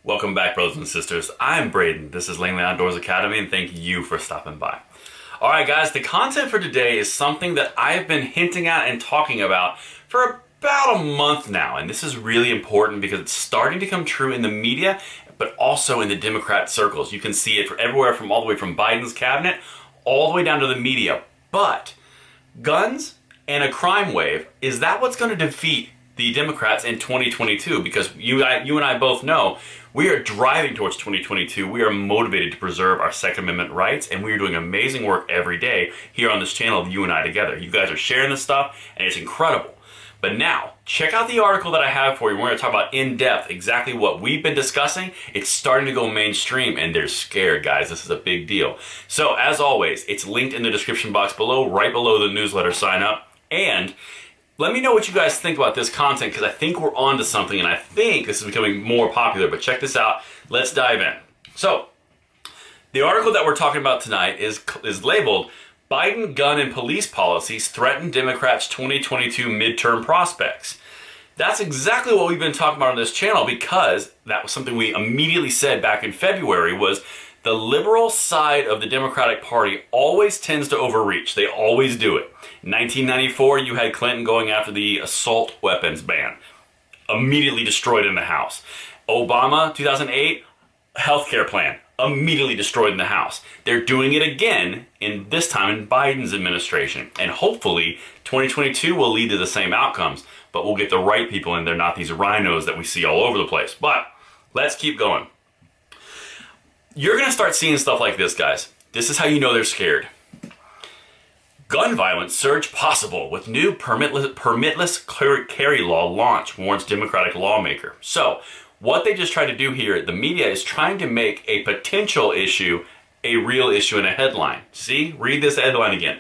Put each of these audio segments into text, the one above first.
Welcome back, brothers and sisters. I'm Braden. This is Langley Outdoors Academy, and thank you for stopping by. Alright guys, the content for today is something that I've been hinting at and talking about for about a month now, and this is really important because it's starting to come true in the media, but also in the Democrat circles. You can see it everywhere, from all the way from Biden's cabinet all the way down to the media. But guns and a crime wave, is that what's going to defeat the Democrats in 2022? Because you and I both know we are driving towards 2022. We are motivated to preserve our Second Amendment rights, and we are doing amazing work every day here on this channel, you and I together. You guys are sharing this stuff, and it's incredible. But now, check out the article that I have for you. We're going to talk about in depth exactly what we've been discussing. It's starting to go mainstream, and they're scared, guys. This is a big deal. So, as always, it's linked in the description box below, right below the newsletter sign up. And let me know what you guys think about this content, because I think we're onto something, and I think this is becoming more popular. But check this out. Let's dive in. So, the article that we're talking about tonight is labeled Biden Gun and Police Policies Threaten Democrats' 2022 Midterm Prospects. That's exactly what we've been talking about on this channel, because that was something we immediately said back in February. Was the liberal side of the Democratic Party always tends to overreach. They always do it. In 1994, you had Clinton going after the assault weapons ban. Immediately destroyed in the House. Obama, 2008, healthcare plan. Immediately destroyed in the House. They're doing it again, in this time in Biden's administration. And hopefully, 2022 will lead to the same outcomes. But we'll get the right people in there, not these rhinos that we see all over the place. But let's keep going. You're going to start seeing stuff like this, guys. This is how you know they're scared. Gun violence surge possible with new permitless carry law launch, warns Democratic lawmaker. So, what they just tried to do here, the media is trying to make a potential issue a real issue in a headline. See? Read this headline again.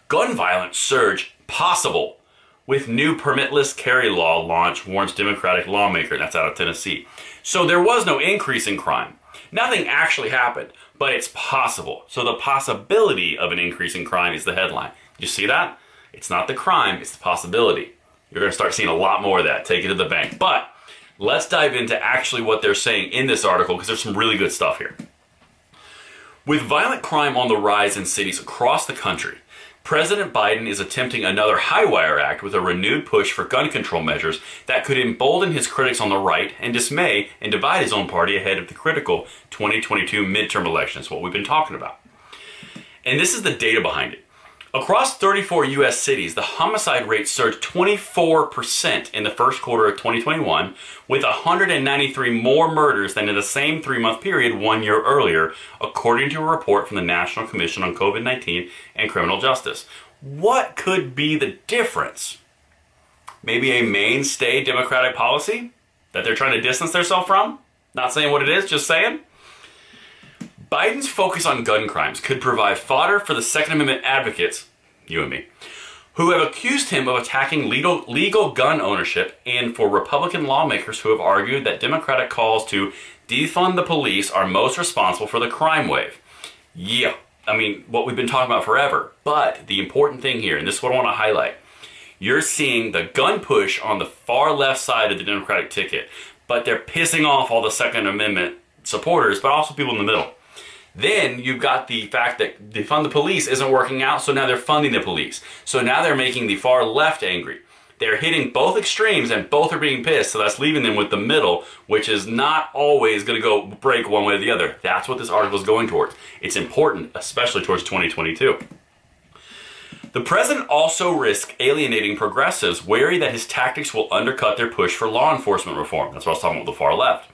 Gun violence surge possible with new permitless carry law launch, warns Democratic lawmaker. That's out of Tennessee. So there was no increase in crime. Nothing actually happened, but it's possible. So the possibility of an increase in crime is the headline. You see that? It's not the crime, it's the possibility. You're going to start seeing a lot more of that. Take it to the bank. But let's dive into actually what they're saying in this article, because there's some really good stuff here. With violent crime on the rise in cities across the country, President Biden is attempting another high-wire act with a renewed push for gun control measures that could embolden his critics on the right and dismay and divide his own party ahead of the critical 2022 midterm elections, what we've been talking about. And this is the data behind it. Across 34 U.S. cities, the homicide rate surged 24% in the first quarter of 2021, with 193 more murders than in the same three-month period 1 year earlier, according to a report from the National Commission on COVID-19 and Criminal Justice. What could be the difference? Maybe a mainstay Democratic policy that they're trying to distance themselves from? Not saying what it is, just saying. Biden's focus on gun crimes could provide fodder for the Second Amendment advocates, you and me, who have accused him of attacking legal gun ownership, and for Republican lawmakers who have argued that Democratic calls to defund the police are most responsible for the crime wave. Yeah, I mean, what we've been talking about forever. But the important thing here, and this is what I want to highlight, you're seeing the gun push on the far left side of the Democratic ticket, but they're pissing off all the Second Amendment supporters, but also people in the middle. Then you've got the fact that defund the police isn't working out, so now they're funding the police. So now they're making the far left angry. They're hitting both extremes, and both are being pissed, so that's leaving them with the middle, which is not always going to go break one way or the other. That's what this article is going towards. It's important, especially towards 2022. The president also risks alienating progressives, wary that his tactics will undercut their push for law enforcement reform. That's what I was talking about with the far left.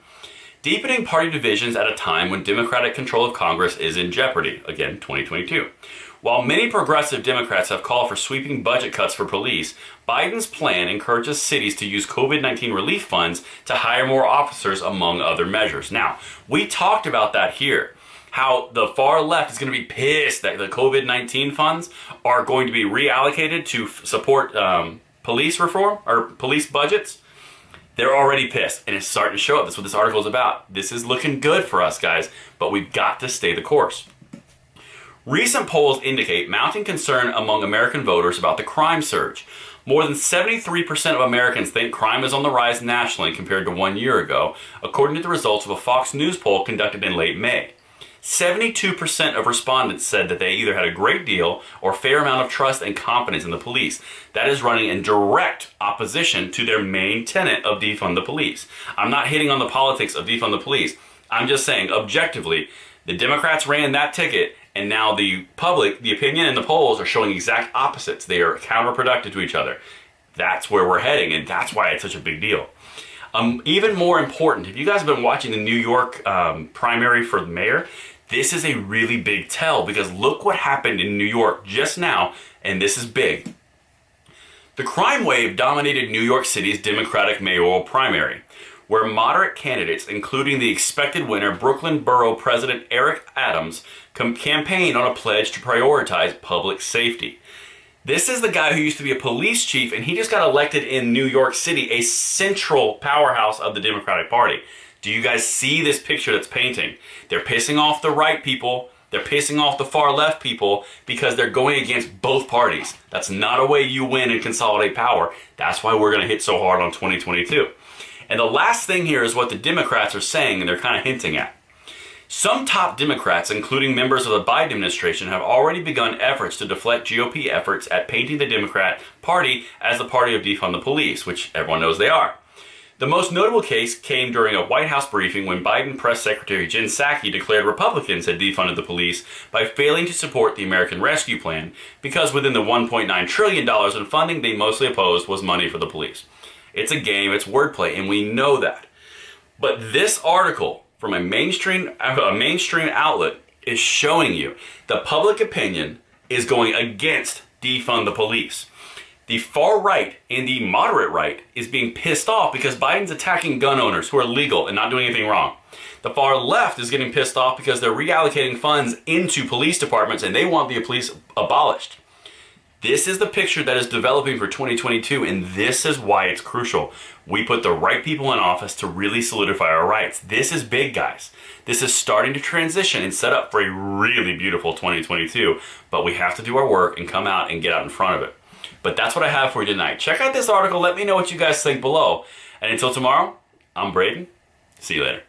Deepening party divisions at a time when Democratic control of Congress is in jeopardy. Again, 2022. While many progressive Democrats have called for sweeping budget cuts for police, Biden's plan encourages cities to use COVID-19 relief funds to hire more officers, among other measures. Now, we talked about that here. How the far left is going to be pissed that the COVID-19 funds are going to be reallocated to support police reform or police budgets. They're already pissed, and it's starting to show up. That's what this article is about. This is looking good for us, guys, but we've got to stay the course. Recent polls indicate mounting concern among American voters about the crime surge. More than 73% of Americans think crime is on the rise nationally compared to 1 year ago, according to the results of a Fox News poll conducted in late May. 72% of respondents said that they either had a great deal or fair amount of trust and confidence in the police. That is running in direct opposition to their main tenet of defund the police. I'm not hitting on the politics of defund the police. I'm just saying, objectively, the Democrats ran that ticket, and now the public, the opinion and the polls are showing exact opposites. They are counterproductive to each other. That's where we're heading, and that's why it's such a big deal. Even more important, if you guys have been watching the New York primary for the mayor, this is a really big tell, because look what happened in New York just now, and this is big. The crime wave dominated New York City's Democratic mayoral primary, where moderate candidates, including the expected winner Brooklyn Borough President Eric Adams, campaigned on a pledge to prioritize public safety. This is the guy who used to be a police chief, and he just got elected in New York City, a central powerhouse of the Democratic Party. Do you guys see this picture that's painting? They're pissing off the right people. They're pissing off the far left people because they're going against both parties. That's not a way you win and consolidate power. That's why we're going to hit so hard on 2022. And the last thing here is what the Democrats are saying, and they're kind of hinting at. Some top Democrats, including members of the Biden administration, have already begun efforts to deflect GOP efforts at painting the Democrat Party as the party of defund the police, which everyone knows they are. The most notable case came during a White House briefing when Biden Press Secretary Jen Psaki declared Republicans had defunded the police by failing to support the American Rescue Plan because within the $1.9 trillion in funding they mostly opposed was money for the police. It's a game, it's wordplay, and we know that. But this article from a mainstream outlet is showing you the public opinion is going against defund the police. The far right and the moderate right is being pissed off because Biden's attacking gun owners who are legal and not doing anything wrong. The far left is getting pissed off because they're reallocating funds into police departments and they want the police abolished. This is the picture that is developing for 2022, and this is why it's crucial. We put the right people in office to really solidify our rights. This is big, guys. This is starting to transition and set up for a really beautiful 2022, but we have to do our work and come out and get out in front of it. But that's what I have for you tonight. Check out this article. Let me know what you guys think below. And until tomorrow, I'm Braden. See you later.